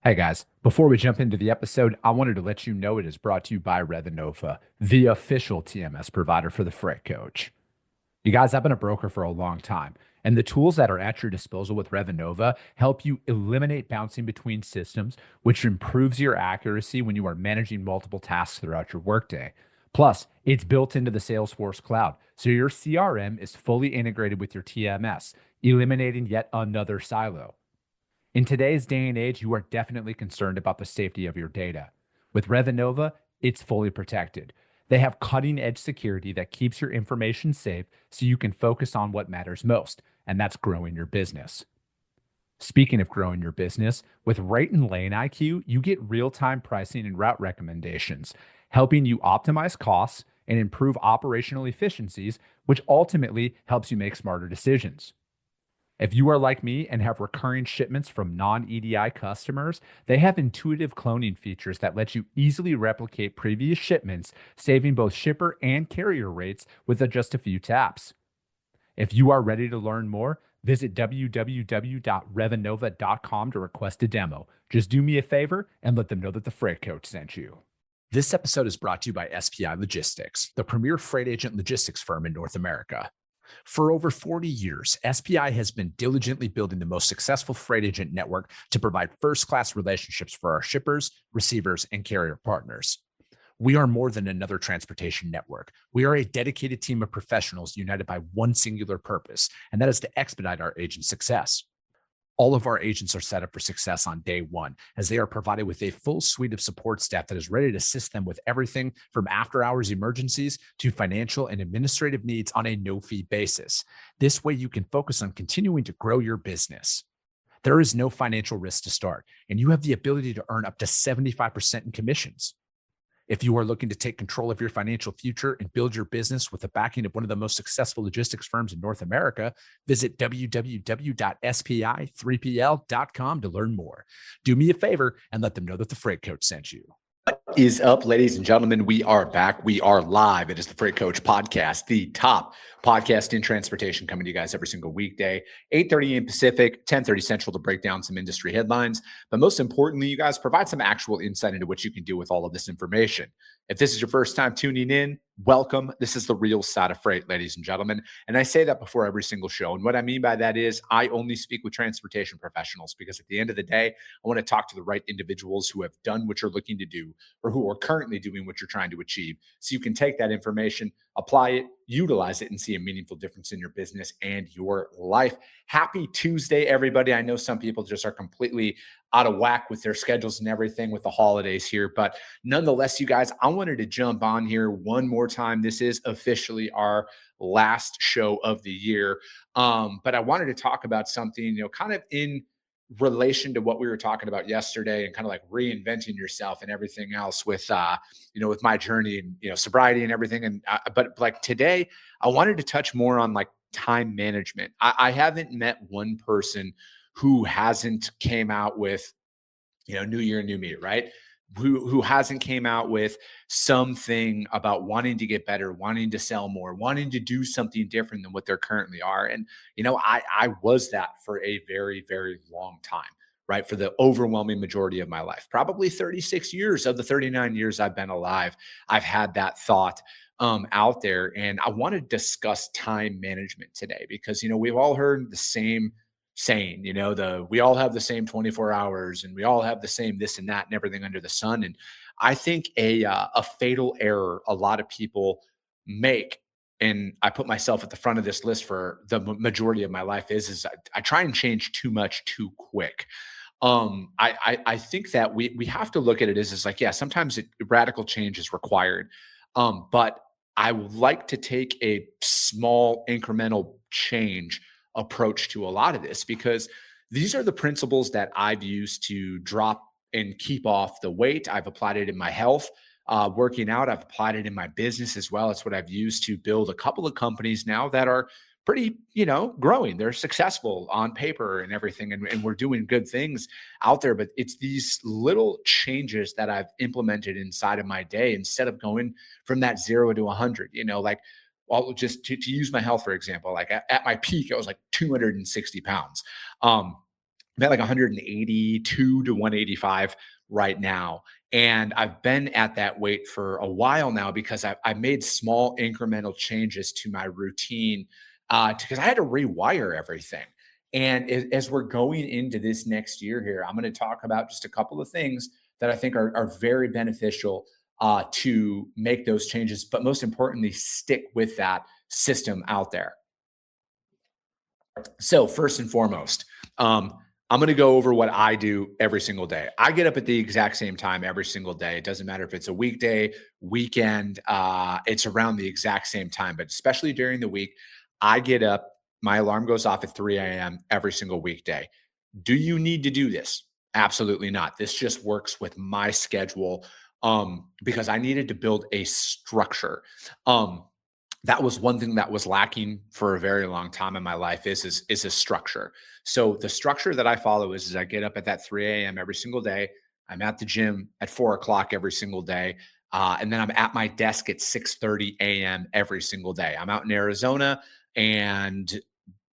Hey guys, before we jump into the episode, I wanted to let you know it is brought to you by Revenova, the official TMS provider for the Freight Coach. You guys, I've been a broker for a long time, and the tools that are at your disposal with Revenova help you eliminate bouncing between systems, which improves your accuracy when you are managing multiple tasks throughout your workday. Plus, it's built into the Salesforce cloud, so your CRM is fully integrated with your TMS, eliminating yet another silo. In today's day and age, you are definitely concerned about the safety of your data. With Revinova, it's fully protected. They have cutting edge security that keeps your information safe so you can focus on what matters most, and that's growing your business. Speaking of growing your business, with Rate and Lane IQ, you get real time pricing and route recommendations, helping you optimize costs and improve operational efficiencies, which ultimately helps you make smarter decisions. If you are like me and have recurring shipments from non EDI customers, they have intuitive cloning features that let you easily replicate previous shipments, saving both shipper and carrier rates with just a few taps. If you are ready to learn more, visit www.revinova.com to request a demo. Just do me a favor and let them know that the Freight Coach sent you. This episode is brought to you by SPI Logistics, the premier freight agent logistics firm in North America. For over 40 years, SPI has been diligently building the most successful freight agent network to provide first-class relationships for our shippers, receivers, and carrier partners. We are more than another transportation network. We are a dedicated team of professionals united by one singular purpose, and that is to expedite our agents' success. All of our agents are set up for success on day one, as they are provided with a full suite of support staff that is ready to assist them with everything from after-hours emergencies to financial and administrative needs on a no-fee basis. This way, you can focus on continuing to grow your business. There is no financial risk to start, and you have the ability to earn up to 75% in commissions. If you are looking to take control of your financial future and build your business with the backing of one of the most successful logistics firms in North America, visit www.spi3pl.com to learn more. Do me a favor and let them know that the Freight Coach sent you. What is up, ladies and gentlemen? We are back. We are live. It is the Freight Coach Podcast, the top podcast in transportation, coming to you guys every single weekday, 8:30 a.m. Pacific, 10:30 Central, to break down some industry headlines. But most importantly, you guys provide some actual insight into what you can do with all of this information. If this is your first time tuning in, welcome. This is the real side of freight, ladies and gentlemen. And I say that before every single show. And what I mean by that is I only speak with transportation professionals, because at the end of the day, I want to talk to the right individuals who have done what you're looking to do or who are currently doing what you're trying to achieve. So you can take that information, apply it, utilize it, and see a meaningful difference in your business and your life. Happy Tuesday, everybody. I know some people just are completely out of whack with their schedules and everything with the holidays here, but nonetheless, you guys, I wanted to jump on here one more time. This is officially our last show of the year. But I wanted to talk about something, kind of in relation to what we were talking about yesterday, and kind of like reinventing yourself and everything else with, with my journey and, sobriety and everything. And, but like today, I wanted to touch more on like time management. I haven't met one person who hasn't came out with, new year, new me, right? Who hasn't came out with something about wanting to get better, wanting to sell more, wanting to do something different than what they currently are. And, I was that for a very, very long time, right? For the overwhelming majority of my life, probably 36 years of the 39 years I've been alive, I've had that thought out there. And I want to discuss time management today because, we've all heard the same saying, we all have the same 24 hours and we all have the same this and that and everything under the sun. And I think a fatal error a lot of people make, and I put myself at the front of this list for the majority of my life, is I try and change too much too quick. I think that we have to look at it as like, yeah, sometimes radical change is required. But I would like to take a small incremental change approach to a lot of this, because these are the principles that I've used to drop and keep off the weight. I've applied it in my health, working out. I've applied it in my business as well. It's what I've used to build a couple of companies now that are pretty, growing. They're successful on paper and everything. And we're doing good things out there, but it's these little changes that I've implemented inside of my day instead of going from that 0 to 100, like, well, just to use my health, for example, like at my peak, I was like 260 pounds. I'm at like 182 to 185 right now. And I've been at that weight for a while now because I've made small incremental changes to my routine because I had to rewire everything. And as we're going into this next year here, I'm going to talk about just a couple of things that I think are very beneficial to make those changes, but most importantly, stick with that system out there. So, first and foremost, I'm going to go over what I do every single day. I get up at the exact same time every single day. It doesn't matter if it's a weekday, weekend, it's around the exact same time, but especially during the week, I get up, my alarm goes off at 3 a.m. every single weekday. Do you need to do this? Absolutely not. This just works with my schedule because I needed to build a structure. Um, that was one thing that was lacking for a very long time in my life is a structure. So the structure that I follow is I get up at that 3 a.m. every single day. I'm at the gym at 4 o'clock every single day. And then I'm at my desk at 6:30 a.m. every single day. I'm out in Arizona and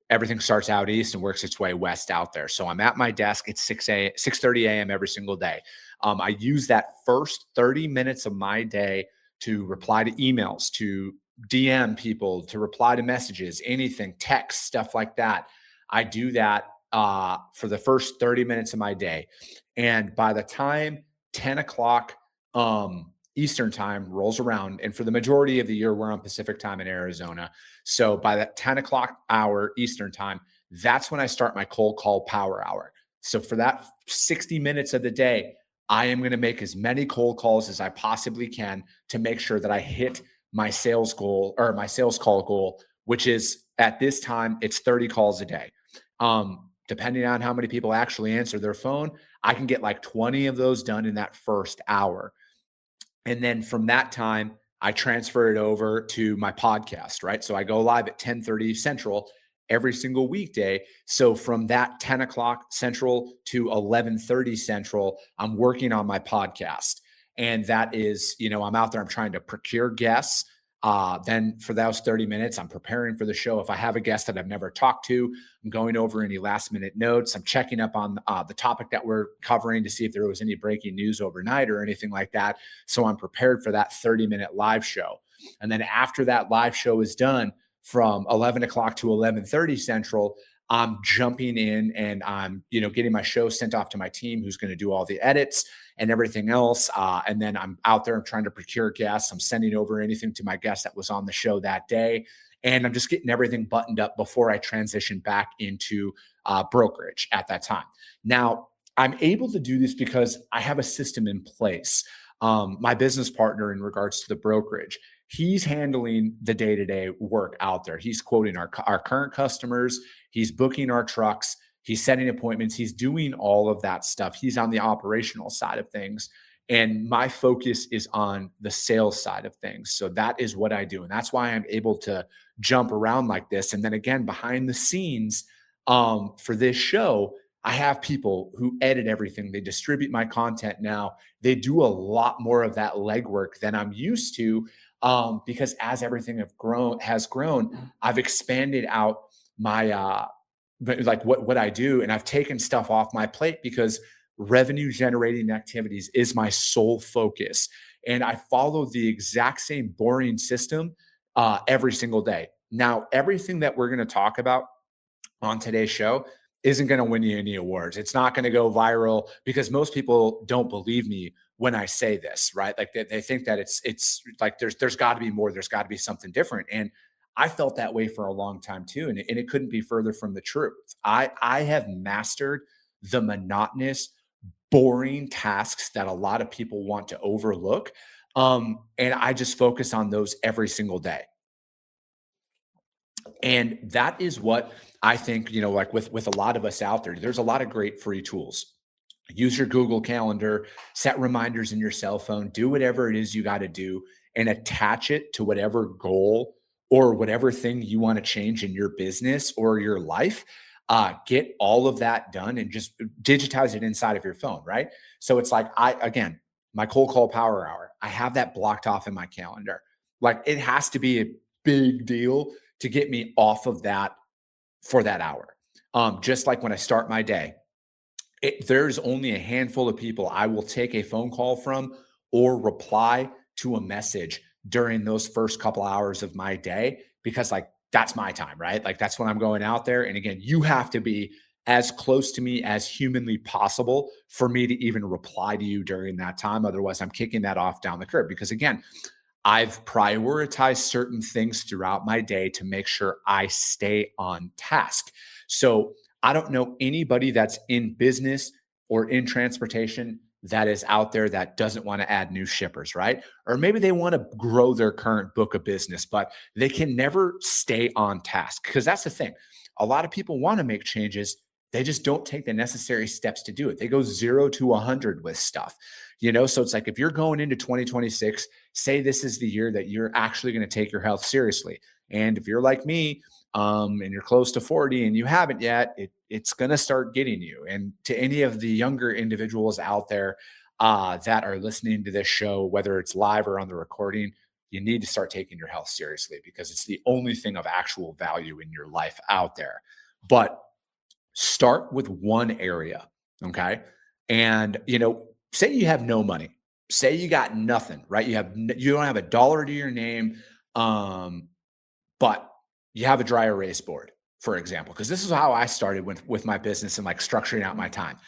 everything starts out east and works its way west out there. So I'm at my desk at 6:30 a.m. every single day. I use that first 30 minutes of my day to reply to emails, to DM people, to reply to messages, anything, text, stuff like that. I do that for the first 30 minutes of my day. And by the time 10 o'clock Eastern time rolls around, and for the majority of the year, we're on Pacific time in Arizona. So by that 10 o'clock hour Eastern time, that's when I start my cold call power hour. So for that 60 minutes of the day, I am going to make as many cold calls as I possibly can to make sure that I hit my sales goal or my sales call goal, which is at this time, it's 30 calls a day. Depending on how many people actually answer their phone, I can get like 20 of those done in that first hour. And then from that time, I transfer it over to my podcast, right? So I go live at 10:30 Central every single weekday. So from that 10 o'clock Central to 11:30 Central, I'm working on my podcast. And that is, I'm out there, I'm trying to procure guests. Then for those 30 minutes, I'm preparing for the show. If I have a guest that I've never talked to, I'm going over any last minute notes. I'm checking up on the topic that we're covering to see if there was any breaking news overnight or anything like that. So I'm prepared for that 30-minute live show. And then after that live show is done from 11 o'clock to 11:30 Central, I'm jumping in and I'm, getting my show sent off to my team who's going to do all the edits and everything else. And then I'm out there, I'm trying to procure guests. I'm sending over anything to my guest that was on the show that day. And I'm just getting everything buttoned up before I transition back into brokerage at that time. Now, I'm able to do this because I have a system in place. My business partner, in regards to the brokerage, he's handling the day-to-day work out there. He's quoting our current customers. He's booking our trucks. He's setting appointments. He's doing all of that stuff. He's on the operational side of things. And my focus is on the sales side of things. So that is what I do. And that's why I'm able to jump around like this. And then again, behind the scenes for this show, I have people who edit everything. They distribute my content now. They do a lot more of that legwork than I'm used to because as everything has grown, I've expanded out my but like what I do, and I've taken stuff off my plate because revenue generating activities is my sole focus. And I follow the exact same boring system every single day. Now, everything that we're going to talk about on today's show isn't going to win you any awards. It's not going to go viral because most people don't believe me when I say this, right? Like they think that it's like there's got to be more. There's got to be something different. And I felt that way for a long time too, and it couldn't be further from the truth. I have mastered the monotonous, boring tasks that a lot of people want to overlook, and I just focus on those every single day. And that is what I think, like with a lot of us out there, there's a lot of great free tools. Use your Google Calendar, set reminders in your cell phone, do whatever it is you got to do and attach it to whatever goal or whatever thing you want to change in your business or your life. Get all of that done and just digitize it inside of your phone, right? So it's like, again, my cold call power hour, I have that blocked off in my calendar. Like it has to be a big deal to get me off of that for that hour. Just like when I start my day, there's only a handful of people I will take a phone call from or reply to a message during those first couple hours of my day, because like that's my time, right? Like that's when I'm going out there. And again, you have to be as close to me as humanly possible for me to even reply to you during that time. Otherwise, I'm kicking that off down the curb, because again, I've prioritized certain things throughout my day to make sure I stay on task. So I don't know anybody that's in business or in transportation that is out there that doesn't want to add new shippers, right? Or maybe they want to grow their current book of business, but they can never stay on task, because that's the thing. A lot of people want to make changes. They just don't take the necessary steps to do it. They go 0 to 100 with stuff, So it's like, if you're going into 2026, say this is the year that you're actually going to take your health seriously. And if you're like me, and you're close to 40 and you haven't yet, it's going to start getting you. And to any of the younger individuals out there that are listening to this show, whether it's live or on the recording, you need to start taking your health seriously, because it's the only thing of actual value in your life out there. But start with one area. Okay. And, say you have no money, say you got nothing, right? You don't have a dollar to your name. But you have a dry erase board, for example, because this is how I started with my business and like structuring out my time.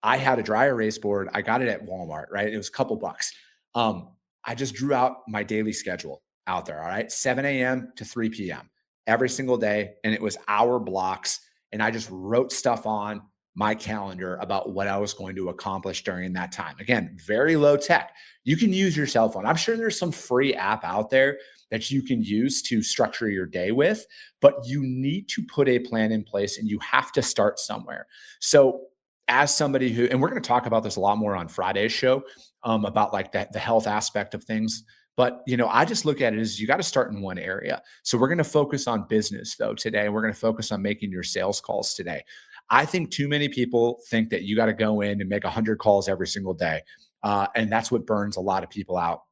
I had a dry erase board. I got it at Walmart, right? It was a couple bucks. I just drew out my daily schedule out there. All right. 7 a.m. to 3 p.m. every single day. And it was hour blocks. And I just wrote stuff on my calendar about what I was going to accomplish during that time. Again, very low tech. You can use your cell phone. I'm sure there's some free app out there that you can use to structure your day with, but you need to put a plan in place and you have to start somewhere. So, as somebody who, and we're going to talk about this a lot more on Friday's show, about like the health aspect of things. But I just look at it as you got to start in one area. So we're going to focus on business though today. We're going to focus on making your sales calls today. I think too many people think that you got to go in and make 100 calls every single day, and that's what burns a lot of people out.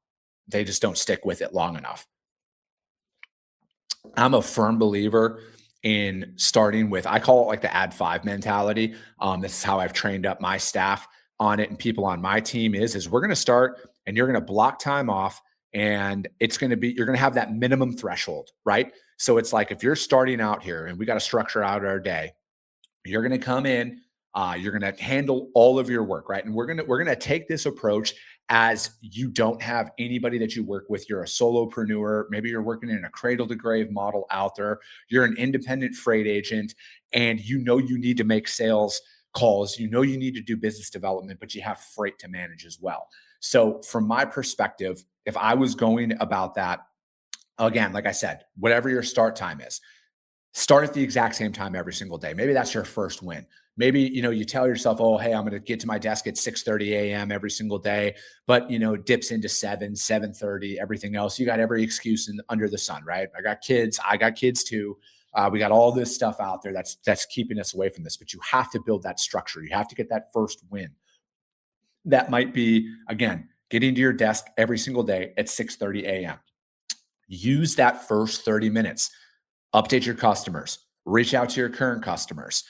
They just don't stick with it long enough. I'm a firm believer in starting with, I call it like the add five mentality. This is how I've trained up my staff on it and people on my team is we're going to start and you're going to block time off, and it's going to be, you're going to have that minimum threshold, right? So it's like, if you're starting out here and we got to structure out our day, you're going to come in, you're going to handle all of your work, right? And we're going to take this approach as you don't have anybody that you work with. You're a solopreneur. Maybe you're working in a cradle to grave model out there. You're an independent freight agent, and you need to make sales calls. You need to do business development, but you have freight to manage as well. So from my perspective, if I was going about that, again, like I said, whatever your start time is, start at the exact same time every single day. Maybe that's your first win. Maybe, you tell yourself, oh, hey, I'm going to get to my desk at 6:30 a.m. every single day, but, dips into 7:30, everything else. You got every excuse under the sun, right? I got kids too. We got all this stuff out there that's keeping us away from this, but you have to build that structure. You have to get that first win. That might be, again, getting to your desk every single day at 6:30 a.m. Use that first 30 minutes. Update your customers, reach out to your current customers,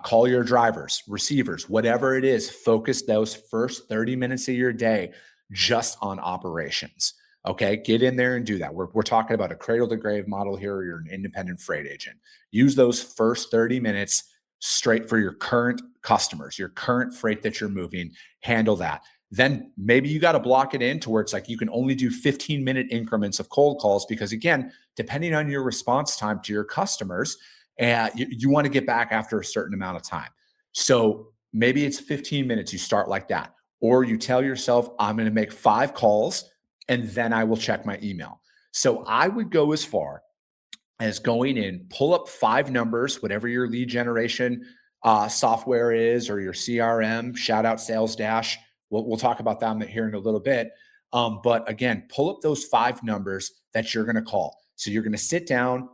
call your drivers, receivers, whatever it is. Focus those first 30 minutes of your day just on operations. Okay, get in there and do that. We're talking about a cradle to grave model here, or you're an independent freight agent. Use those first 30 minutes straight for your current customers, your current freight that you're moving. Handle that. Then maybe you got to block it in to where it's like you can only do 15-minute increments of cold calls, because again, depending on your response time to your customers, you want to get back after a certain amount of time. So maybe it's 15 minutes, you start like that. Or you tell yourself, I'm going to make 5 calls and then I will check my email. So I would go as far as going in, pull up 5 numbers, whatever your lead generation software is, or your CRM, shout out Sales Dash. We'll talk about them here in a little bit. But again, pull up those 5 numbers that you're going to call. So you're going to sit down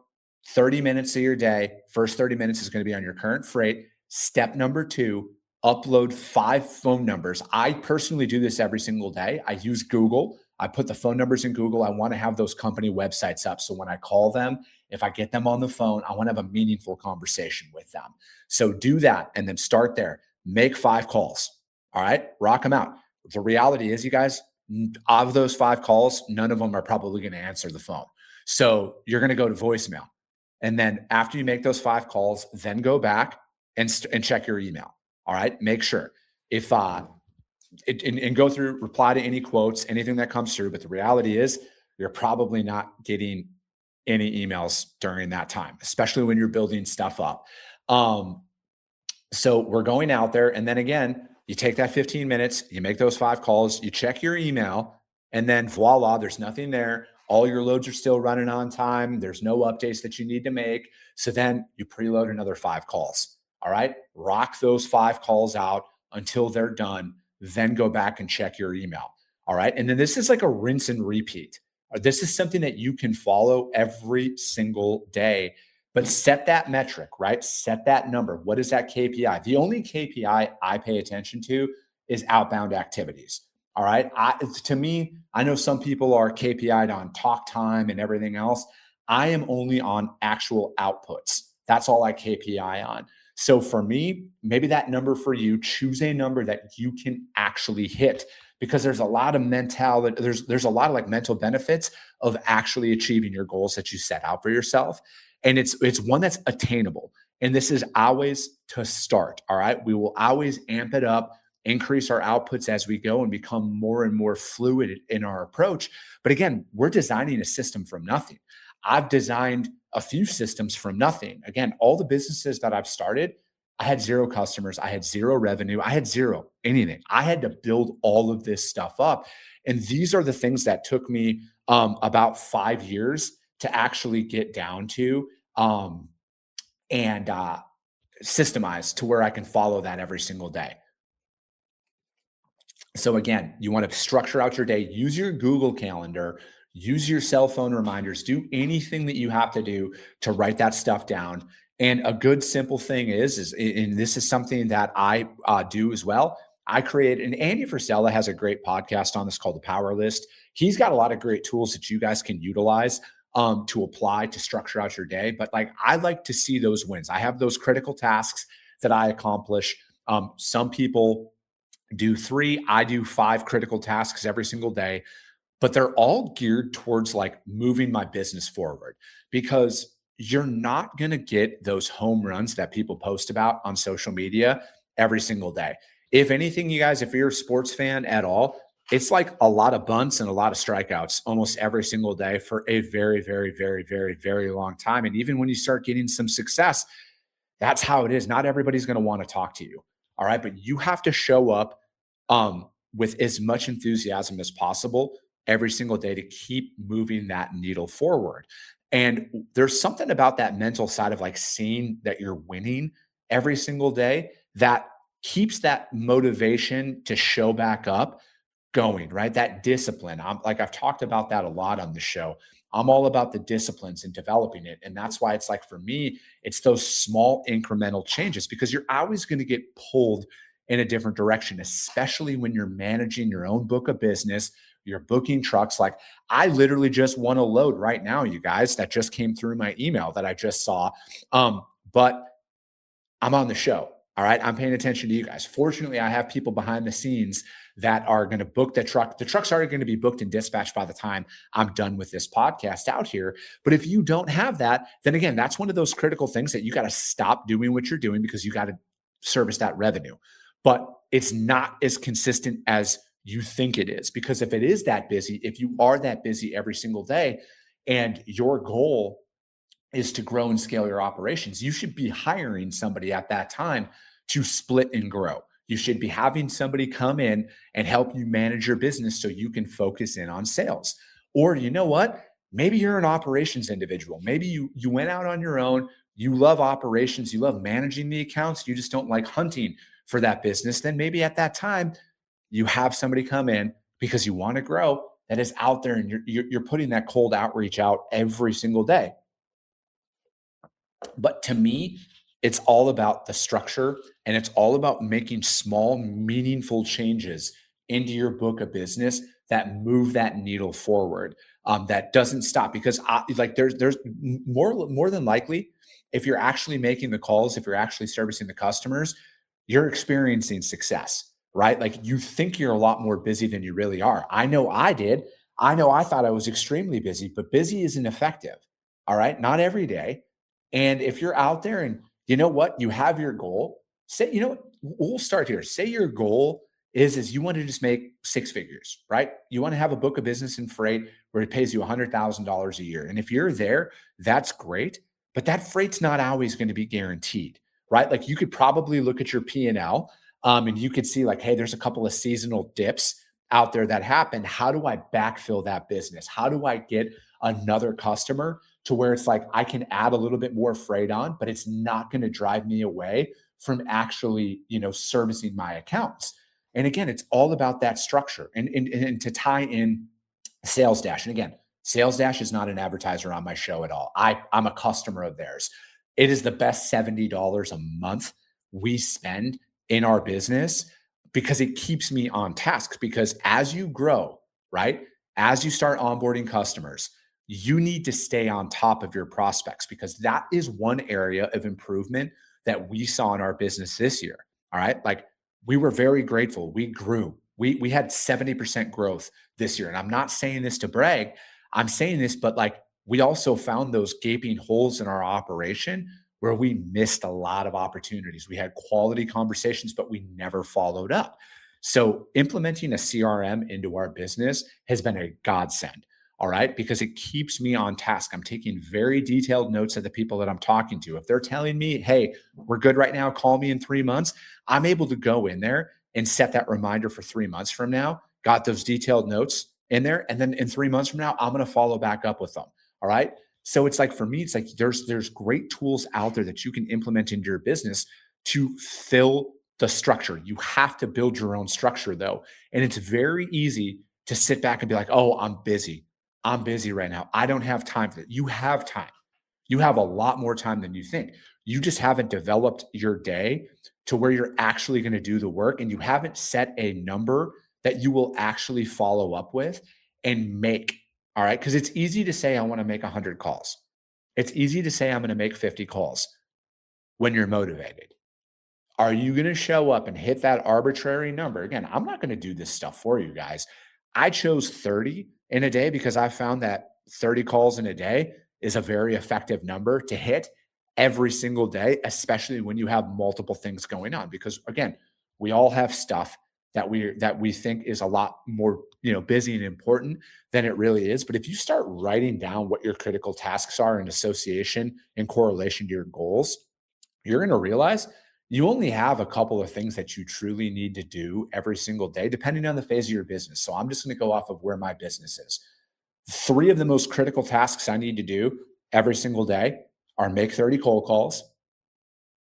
30 minutes of your day. First 30 minutes is going to be on your current freight. Step number 2, upload 5 phone numbers. I personally do this every single day. I use Google. I put the phone numbers in Google. I want to have those company websites up. So when I call them, if I get them on the phone, I want to have a meaningful conversation with them. So do that and then start there. make 5 calls. All right, rock them out. The reality is, you guys, of those 5 calls, none of them are probably going to answer the phone. So you're going to go to voicemail. And then after you make those 5 calls, then go back and check your email. All right, make sure if and go through, reply to any quotes, anything that comes through. But the reality is, you're probably not getting any emails during that time, especially when you're building stuff up. So we're going out there, and then again, you take that 15 minutes, you make those 5 calls, you check your email, and then voila, there's nothing there. All your loads are still running on time. There's no updates that you need to make. So then you preload another 5 calls. All right. Rock those 5 calls out until they're done. Then go back and check your email. All right. And then this is like a rinse and repeat. This is something that you can follow every single day, but set that metric, right? Set that number. What is that KPI? The only KPI I pay attention to is outbound activities. All right. To me, I know some people are KPI'd on talk time and everything else. I am only on actual outputs. That's all I KPI on. So for me, maybe that number for you, choose a number that you can actually hit, because there's a lot of mentality. There's a lot of like mental benefits of actually achieving your goals that you set out for yourself. And it's one that's attainable. And this is always to start. All right. We will always amp it up, increase our outputs as we go, and become more and more fluid in our approach. But again, we're designing a system from nothing. I've designed a few systems from nothing. Again, all the businesses that I've started, I had 0 customers, I had 0 revenue, I had 0 anything. I had to build all of this stuff up. And these are the things that took me about 5 years to actually get down to and systemize to where I can follow that every single day. So again, you want to structure out your day, use your Google Calendar, use your cell phone reminders, do anything that you have to do to write that stuff down. And a good simple thing is and this is something that I do as well. I create, and Andy Frisella has a great podcast on this called The Power List. He's got a lot of great tools that you guys can utilize to apply to structure out your day. But like, I like to see those wins. I have those critical tasks that I accomplish. Some people do 3, I do 5 critical tasks every single day, but they're all geared towards like moving my business forward, because you're not going to get those home runs that people post about on social media every single day. If anything, you guys, if you're a sports fan at all, it's like a lot of bunts and a lot of strikeouts almost every single day for a very, very, very, very, very long time. And even when you start getting some success, that's how it is. Not everybody's going to want to talk to you. All right. But you have to show up with as much enthusiasm as possible every single day to keep moving that needle forward. And there's something about that mental side of like seeing that you're winning every single day that keeps that motivation to show back up going, right? That discipline. I've talked about that a lot on the show. I'm all about the disciplines and developing it. And that's why it's like, for me, it's those small incremental changes, because you're always going to get pulled in a different direction, especially when you're managing your own book of business, you're booking trucks. Like, I literally just won a load right now, you guys, that just came through my email that I just saw. But I'm on the show. All right. I'm paying attention to you guys. Fortunately, I have people behind the scenes that are going to book the truck. The truck's already going to be booked and dispatched by the time I'm done with this podcast out here. But if you don't have that, then again, that's one of those critical things that you got to stop doing what you're doing, because you got to service that revenue. But it's not as consistent as you think it is, because if it is that busy, if you are that busy every single day and your goal is to grow and scale your operations, you should be hiring somebody at that time to split and grow. You should be having somebody come in and help you manage your business so you can focus in on sales. Or you know what? Maybe you're an operations individual. Maybe you went out on your own. You love operations. You love managing the accounts. You just don't like hunting for that business. Then maybe at that time, you have somebody come in because you want to grow that is out there, and you're putting that cold outreach out every single day. But to me, it's all about the structure, and it's all about making small, meaningful changes into your book of business that move that needle forward. That doesn't stop, because there's more than likely, if you're actually making the calls, if you're actually servicing the customers, you're experiencing success, right? Like you think you're a lot more busy than you really are. I know I did. I know I thought I was extremely busy, but busy isn't effective. All right. Not every day. And if you're out there and you know what, you have your goal, say, you know what, we'll start here. Say your goal is you want to just make six figures, right? You want to have a book of business in freight where it pays you $100,000 a year. And if you're there, that's great. But that freight's not always going to be guaranteed, right? Like you could probably look at your P&L and you could see like, hey, there's a couple of seasonal dips out there that happen. How do I backfill that business? How do I get another customer to where it's like I can add a little bit more freight on, but it's not going to drive me away from actually, servicing my accounts. And again, it's all about that structure and to tie in Sales Dash. And again, Sales Dash is not an advertiser on my show at all. I'm a customer of theirs. It is the best $70 a month we spend in our business because it keeps me on task. Because as you grow, right, as you start onboarding customers, you need to stay on top of your prospects because that is one area of improvement that we saw in our business this year. All right. Like we were very grateful. We grew. We had 70% growth this year. And I'm not saying this to brag. I'm saying this, but like we also found those gaping holes in our operation where we missed a lot of opportunities. We had quality conversations, but we never followed up. So implementing a CRM into our business has been a godsend. All right. Because it keeps me on task. I'm taking very detailed notes of the people that I'm talking to. If they're telling me, hey, we're good right now, call me in 3 months, I'm able to go in there and set that reminder for 3 months from now, got those detailed notes in there. And then in 3 months from now, I'm going to follow back up with them. All right. So it's like for me, it's like there's great tools out there that you can implement into your business to fill the structure. You have to build your own structure though. And it's very easy to sit back and be like, oh, I'm busy. I'm busy right now. I don't have time for that. You have time. You have a lot more time than you think. You just haven't developed your day to where you're actually going to do the work and you haven't set a number that you will actually follow up with and make. All right. Because it's easy to say, I want to make 100 calls. It's easy to say, I'm going to make 50 calls when you're motivated. Are you going to show up and hit that arbitrary number? Again, I'm not going to do this stuff for you guys. I chose 30 in a day because I found that 30 calls in a day is a very effective number to hit every single day, especially when you have multiple things going on. Because again, we all have stuff that we think is a lot more, busy and important than it really is. But if you start writing down what your critical tasks are in association and correlation to your goals, you're going to realize you only have a couple of things that you truly need to do every single day, depending on the phase of your business. So I'm just going to go off of where my business is. Three of the most critical tasks I need to do every single day are make 30 cold calls,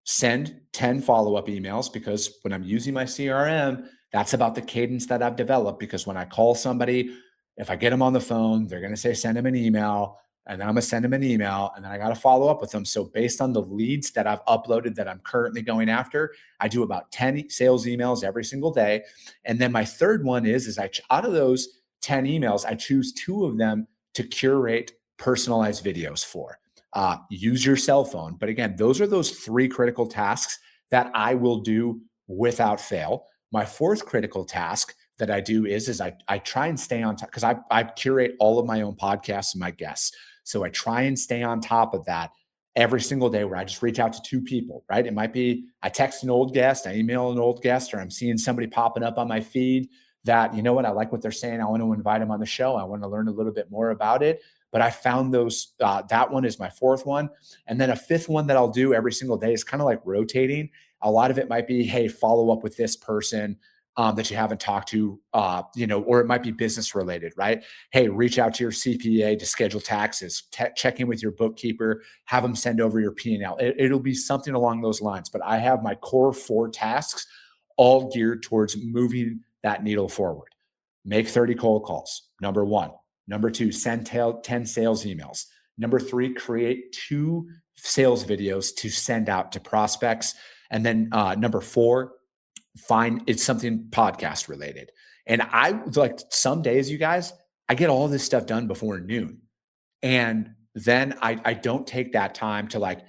send 10 follow-up emails, because when I'm using my CRM, that's about the cadence that I've developed. Because when I call somebody, if I get them on the phone, they're going to say, send them an email. And then I'm going to send them an email and then I got to follow up with them. So based on the leads that I've uploaded that I'm currently going after, I do about 10 sales emails every single day. And then my third one is out of those 10 emails, I choose two of them to curate personalized videos for. Use your cell phone. But again, those are those three critical tasks that I will do without fail. My fourth critical task that I do is I try and stay on top because I curate all of my own podcasts and my guests. So I try and stay on top of that every single day where I just reach out to two people, right? It might be I text an old guest, I email an old guest, or I'm seeing somebody popping up on my feed that, you know what, I like what they're saying. I want to invite them on the show. I want to learn a little bit more about it. But I found those, that one is my fourth one. And then a fifth one that I'll do every single day is kind of like rotating. A lot of it might be, hey, follow up with this person that you haven't talked to, or it might be business related, right? Hey, reach out to your CPA to schedule taxes, check in with your bookkeeper, have them send over your P&L. It'll be something along those lines. But I have my core 4 tasks all geared towards moving that needle forward. Make 30 cold calls, number 1. Number 2, send 10 sales emails. Number 3, create 2 sales videos to send out to prospects. And then number 4, find it's something podcast related. And I like some days, you guys, I get all this stuff done before noon. And then I don't take that time to like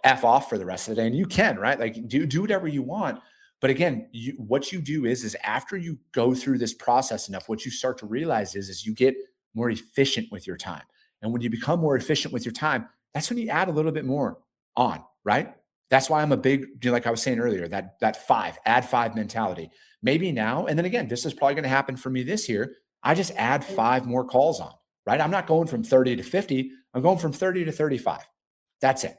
F off for the rest of the day. And you can, right? Like do whatever you want. But again, what you do is after you go through this process enough, what you start to realize is you get more efficient with your time. And when you become more efficient with your time, that's when you add a little bit more on, right? That's why I'm a big, like I was saying earlier, that add five mentality. Maybe now, and then again, this is probably going to happen for me this year. I just add 5 more calls on, right? I'm not going from 30 to 50. I'm going from 30 to 35. That's it.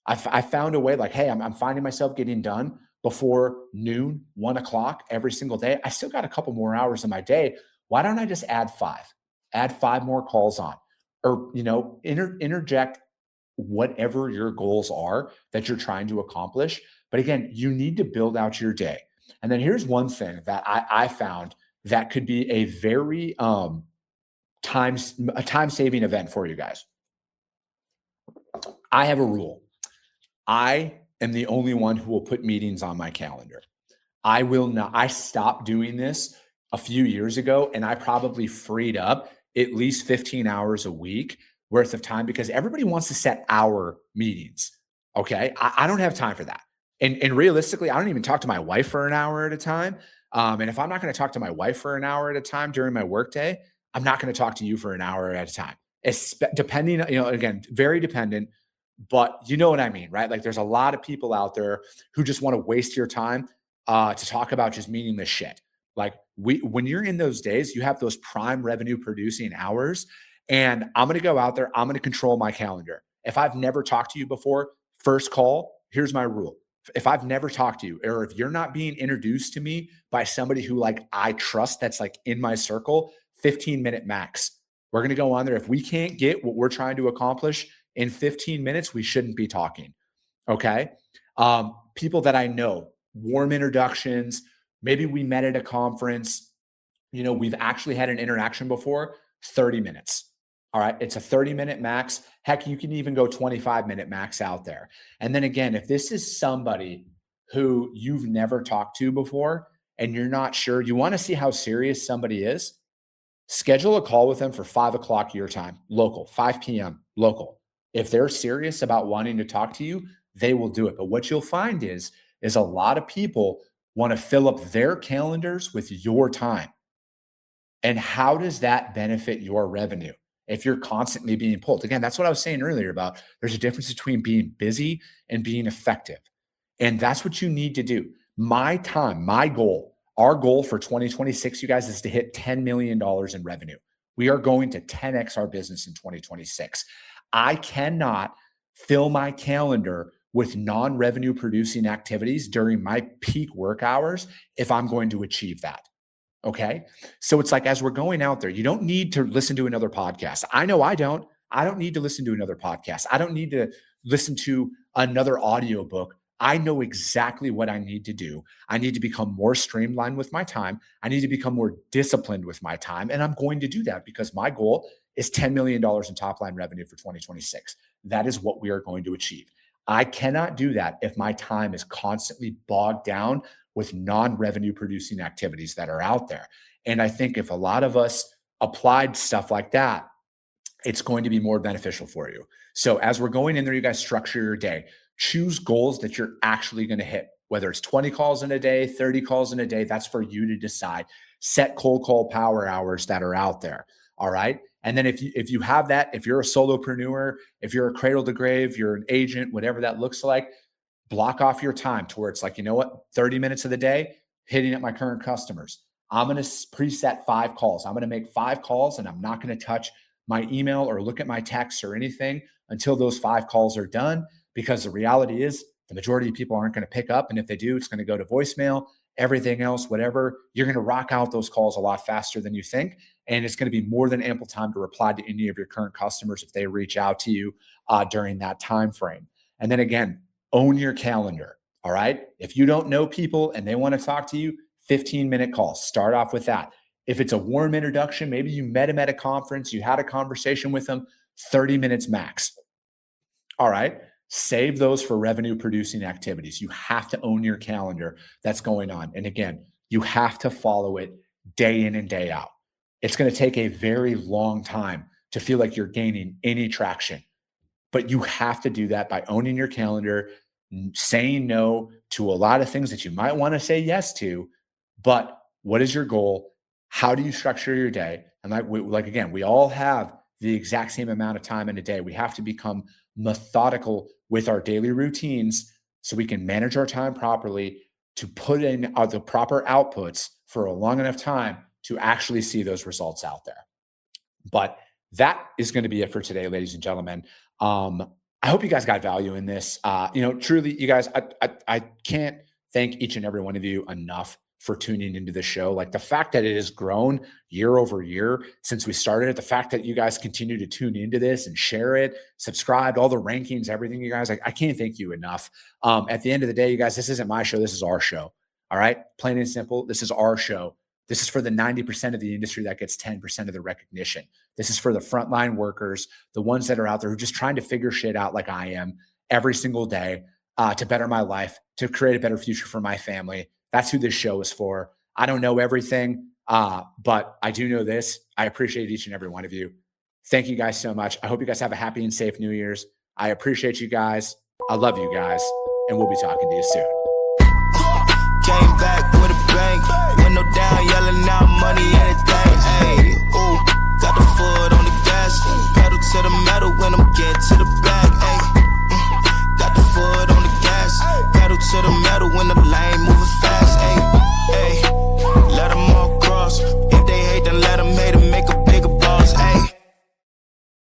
I found a way like, hey, I'm finding myself getting done before noon, 1 o'clock every single day. I still got a couple more hours in my day. Why don't I just add 5? Add 5 more calls on, or interject whatever your goals are that you're trying to accomplish. But again, you need to build out your day. And then here's one thing that I found that could be a very time saving event for you guys. I have a rule. I am the only one who will put meetings on my calendar. I will not. I stopped doing this a few years ago, and I probably freed up at least 15 hours a week worth of time because everybody wants to set hour meetings. Okay. I don't have time for that. And realistically, I don't even talk to my wife for an hour at a time. And if I'm not going to talk to my wife for an hour at a time during my workday, I'm not going to talk to you for an hour at a time. Depending, again, very dependent, but you know what I mean, right? Like there's a lot of people out there who just want to waste your time to talk about just meaningless shit. Like when you're in those days, you have those prime revenue producing hours. And I'm going to go out there. I'm going to control my calendar. If I've never talked to you before, first call, here's my rule. If I've never talked to you, or if you're not being introduced to me by somebody who like I trust, that's like in my circle, 15-minute max. We're going to go on there. If we can't get what we're trying to accomplish in 15 minutes, we shouldn't be talking. Okay. People that I know, warm introductions. Maybe we met at a conference. We've actually had an interaction before, 30 minutes. All right. It's a 30-minute max. Heck, you can even go 25-minute max out there. And then again, if this is somebody who you've never talked to before and you're not sure, you want to see how serious somebody is, schedule a call with them for 5 o'clock your time, local, 5 p.m. local. If they're serious about wanting to talk to you, they will do it. But what you'll find is a lot of people want to fill up their calendars with your time. And how does that benefit your revenue? If you're constantly being pulled, again, that's what I was saying earlier about there's a difference between being busy and being effective. And that's what you need to do. My time, my goal, our goal for 2026, you guys, is to hit $10 million in revenue. We are going to 10x our business in 2026. I cannot fill my calendar with non-revenue producing activities during my peak work hours if I'm going to achieve that. Okay. So it's like, as we're going out there, you don't need to listen to another podcast. I know I don't need to listen to another podcast. I don't need to listen to another audiobook. I know exactly what I need to do. I need to become more streamlined with my time. I need to become more disciplined with my time. And I'm going to do that because my goal is $10 million in top line revenue for 2026. That is what we are going to achieve. I cannot do that if my time is constantly bogged down with non-revenue producing activities that are out there. And I think if a lot of us applied stuff like that, it's going to be more beneficial for you. So as we're going in there, you guys structure your day. Choose goals that you're actually going to hit, whether it's 20 calls in a day, 30 calls in a day, that's for you to decide. Set cold call power hours that are out there. All right. And then if you have that, if you're a solopreneur, if you're a cradle to grave, you're an agent, whatever that looks like, block off your time to where it's like, 30 minutes of the day, hitting up my current customers. I'm going to preset 5 calls. I'm going to make 5 calls and I'm not going to touch my email or look at my texts or anything until those 5 calls are done. Because the reality is the majority of people aren't going to pick up. And if they do, it's going to go to voicemail, everything else, whatever. You're going to rock out those calls a lot faster than you think. And it's going to be more than ample time to reply to any of your current customers if they reach out to you during that time frame. And then again, own your calendar. All right. If you don't know people and they want to talk to you, 15-minute calls. Start off with that. If it's a warm introduction, maybe you met them at a conference, you had a conversation with them, 30 minutes max. All right. Save those for revenue producing activities. You have to own your calendar that's going on. And again, you have to follow it day in and day out. It's going to take a very long time to feel like you're gaining any traction. But you have to do that by owning your calendar, saying no to a lot of things that you might want to say yes to. But what is your goal? How do you structure your day? And again, we all have the exact same amount of time in a day. We have to become methodical with our daily routines so we can manage our time properly to put in the proper outputs for a long enough time to actually see those results out there. But that is going to be it for today, ladies and gentlemen. I hope you guys got value in this. Truly, you guys, I can't thank each and every one of you enough for tuning into the show. Like the fact that it has grown year over year since we started it, the fact that you guys continue to tune into this and share it, subscribe, all the rankings, everything, you guys, I can't thank you enough. At the end of the day, you guys, this isn't my show. This is our show. All right. Plain and simple. This is our show. This is for the 90% of the industry that gets 10% of the recognition. This is for the frontline workers, the ones that are out there who are just trying to figure shit out like I am every single day to better my life, to create a better future for my family. That's who this show is for. I don't know everything, but I do know this. I appreciate each and every one of you. Thank you guys so much. I hope you guys have a happy and safe New Year's. I appreciate you guys. I love you guys, and we'll be talking to you soon. Came back with a bang, window down, yelling out money, anything. Hey, ooh, got the foot on the gas.